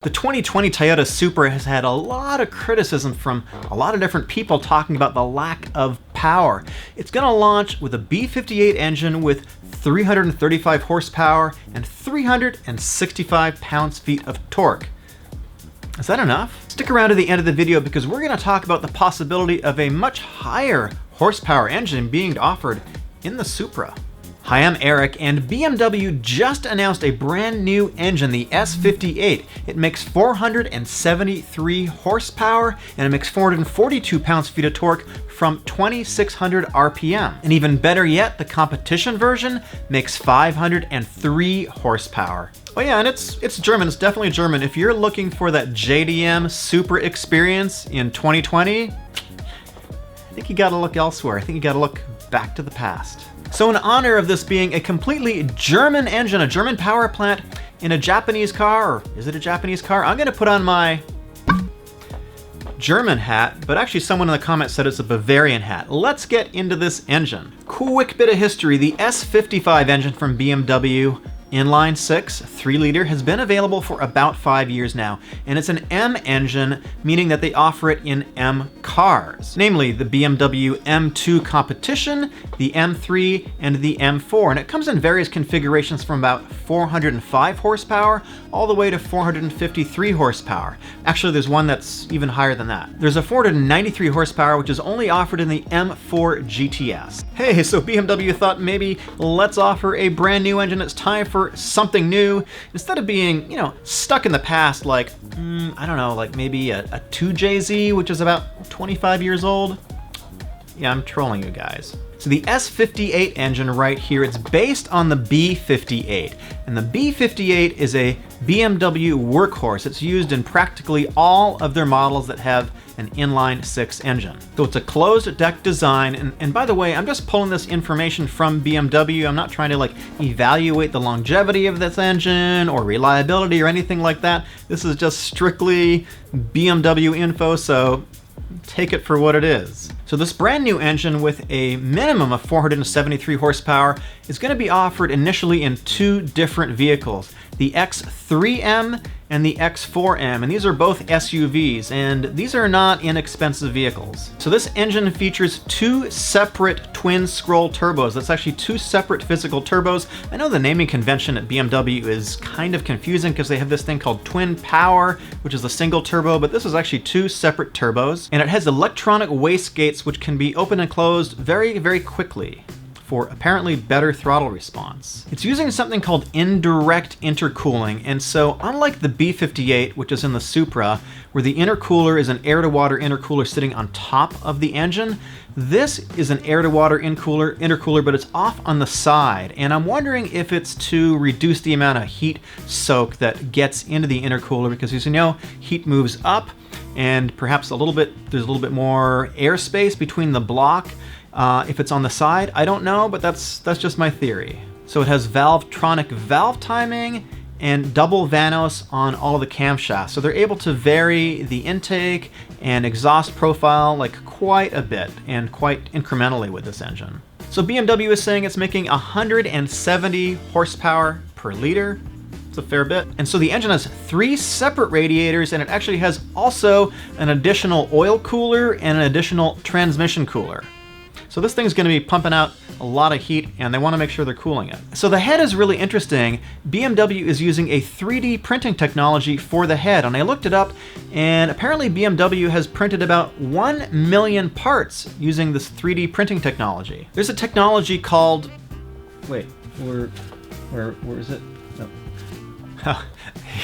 The 2020 Toyota Supra has had a lot of criticism from a lot of different people talking about the lack of power. It's going to launch with a B58 engine with 335 horsepower and 365 pounds-feet of torque. Is that enough? Stick around to the end of the video because we're going to talk about the possibility of a much higher horsepower engine being offered in the Supra. Hi, I'm Eric, and BMW just announced a brand new engine, the S58. It makes 473 horsepower, and it makes 442 pounds-feet of torque from 2,600 RPM. And even better yet, the competition version makes 503 horsepower. Oh yeah, and it's German, it's definitely German. If you're looking for that JDM Supra experience in 2020, I think you gotta look elsewhere. I think you gotta look back to the past. So in honor of this being a completely German engine, a German power plant in a Japanese car, or is it a Japanese car? I'm gonna put on my German hat, but actually someone in the comments said it's a Bavarian hat. Let's get into this engine. Quick bit of history, the S55 engine from BMW Inline 6 3-liter has been available for about 5 years now, and it's an M engine, meaning that they offer it in M cars, namely the BMW M2 Competition, the M3, and the M4, and it comes in various configurations from about 405 horsepower all the way to 453 horsepower. Actually, there's one that's even higher than that. There's a 493 horsepower, which is only offered in the M4 GTS. Hey, so BMW thought maybe let's offer a brand new engine. It's time for something new. Instead of being, stuck in the past, like, I don't know, like maybe a 2JZ, which is about 25 years old. Yeah, I'm trolling you guys. So the S58 engine right here, it's based on the B58. And the B58 is a BMW workhorse. It's used in practically all of their models that have an inline 6 engine. So it's a closed deck design. And by the way, I'm just pulling this information from BMW. I'm not trying to evaluate the longevity of this engine or reliability or anything like that. This is just strictly BMW info, so take it for what it is. So this brand new engine with a minimum of 473 horsepower is going to be offered initially in 2 different vehicles, the X3M and the X4M, and these are both SUVs, and these are not inexpensive vehicles. So this engine features 2 separate twin scroll turbos. That's actually 2 separate physical turbos. I know the naming convention at BMW is kind of confusing because they have this thing called twin power, which is a single turbo, but this is actually 2 separate turbos, and it has electronic wastegates which can be opened and closed very, very quickly for apparently better throttle response. It's using something called indirect intercooling, and so unlike the B58, which is in the Supra, where the intercooler is an air-to-water intercooler sitting on top of the engine, this is an air-to-water intercooler, but it's off on the side, and I'm wondering if it's to reduce the amount of heat soak that gets into the intercooler, because as you know, heat moves up, and perhaps there's a little bit more airspace between the block. If it's on the side, I don't know, but that's just my theory. So it has Valvetronic valve timing and double Vanos on all of the camshafts. So they're able to vary the intake and exhaust profile quite a bit and quite incrementally with this engine. So BMW is saying it's making 170 horsepower per liter. It's a fair bit. And so the engine has 3 separate radiators, and it actually has also an additional oil cooler and an additional transmission cooler. So this thing's going to be pumping out a lot of heat, and they want to make sure they're cooling it. So the head is really interesting. BMW is using a 3D printing technology for the head, and I looked it up, and apparently BMW has printed about 1 million parts using this 3D printing technology. There's a technology called, wait, where is it? Oh.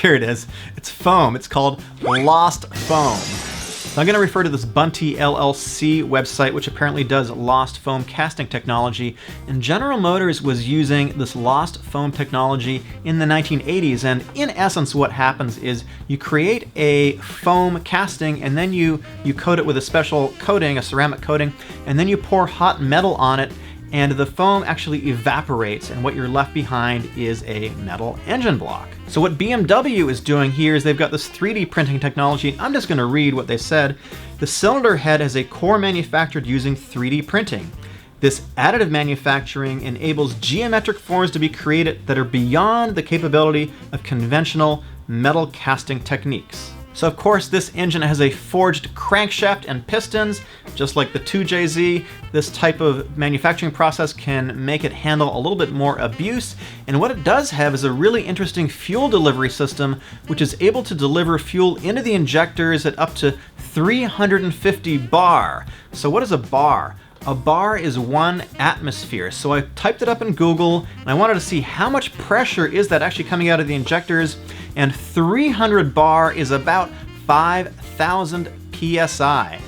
Here it is. It's foam. It's called Lost Foam. So I'm going to refer to this Bunty LLC website, which apparently does lost foam casting technology. And General Motors was using this lost foam technology in the 1980s. And in essence, what happens is you create a foam casting, and then you coat it with a special coating, a ceramic coating, and then you pour hot metal on it, and the foam actually evaporates, and what you're left behind is a metal engine block. So what BMW is doing here is they've got this 3D printing technology. I'm just going to read what they said. The cylinder head has a core manufactured using 3D printing. This additive manufacturing enables geometric forms to be created that are beyond the capability of conventional metal casting techniques. So of course this engine has a forged crankshaft and pistons, just like the 2JZ. This type of manufacturing process can make it handle a little bit more abuse, and what it does have is a really interesting fuel delivery system, which is able to deliver fuel into the injectors at up to 350 bar. So what is a bar? A bar is 1 atmosphere. So I typed it up in Google and I wanted to see how much pressure is that actually coming out of the injectors, and 300 bar is about 5,000 PSI.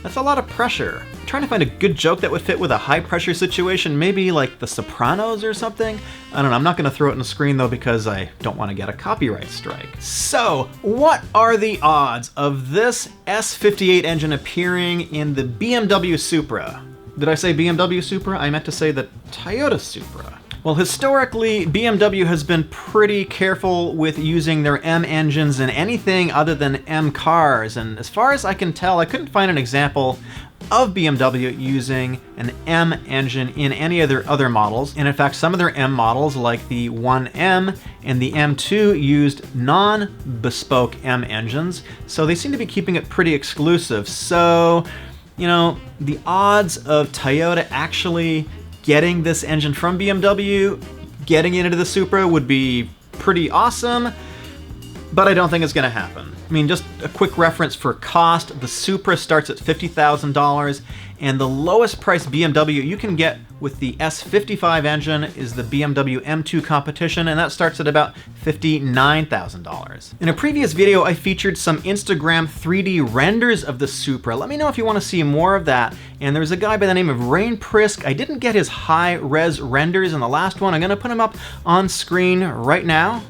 That's a lot of pressure. I'm trying to find a good joke that would fit with a high pressure situation, maybe like The Sopranos or something. I don't know, I'm not gonna throw it on the screen though because I don't wanna get a copyright strike. So, what are the odds of this S58 engine appearing in the BMW Supra? Did I say BMW Supra? I meant to say the Toyota Supra. Well, historically, BMW has been pretty careful with using their M engines in anything other than M cars, and as far as I can tell, I couldn't find an example of BMW using an M engine in any of their other models. And in fact, some of their M models, like the 1M and the M2, used non-bespoke M engines, so they seem to be keeping it pretty exclusive. So, you know, the odds of Toyota actually getting this engine from BMW, getting it into the Supra, would be pretty awesome, but I don't think it's gonna happen. I mean, just a quick reference for cost, the Supra starts at $50,000, and the lowest price BMW you can get with the S55 engine is the BMW M2 Competition, and that starts at about $59,000. In a previous video, I featured some Instagram 3D renders of the Supra. Let me know if you want to see more of that. And there's a guy by the name of Rain Prisk. I didn't get his high-res renders in the last one. I'm gonna put him up on screen right now.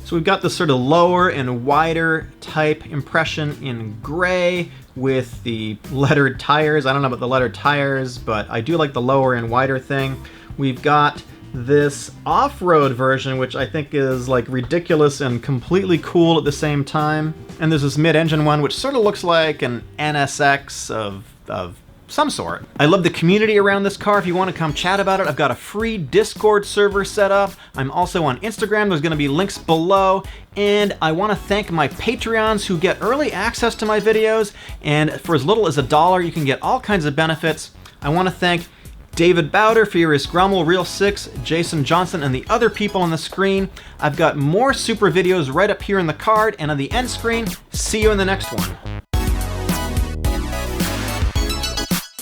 So we've got this sort of lower and wider type impression in gray with the lettered tires. I don't know about the lettered tires, but I do like the lower and wider thing. We've got this off-road version, which I think is like ridiculous and completely cool at the same time. And there's this mid-engine one, which sort of looks like an NSX of some sort. I love the community around this car. If you want to come chat about it, I've got a free Discord server set up. I'm also on Instagram. There's going to be links below. And I want to thank my Patreons who get early access to my videos. And for as little as $1, you can get all kinds of benefits. I want to thank David Bowder, Furious Grummel, Real 6, Jason Johnson, and the other people on the screen. I've got more Supra videos right up here in the card and on the end screen. See you in the next one.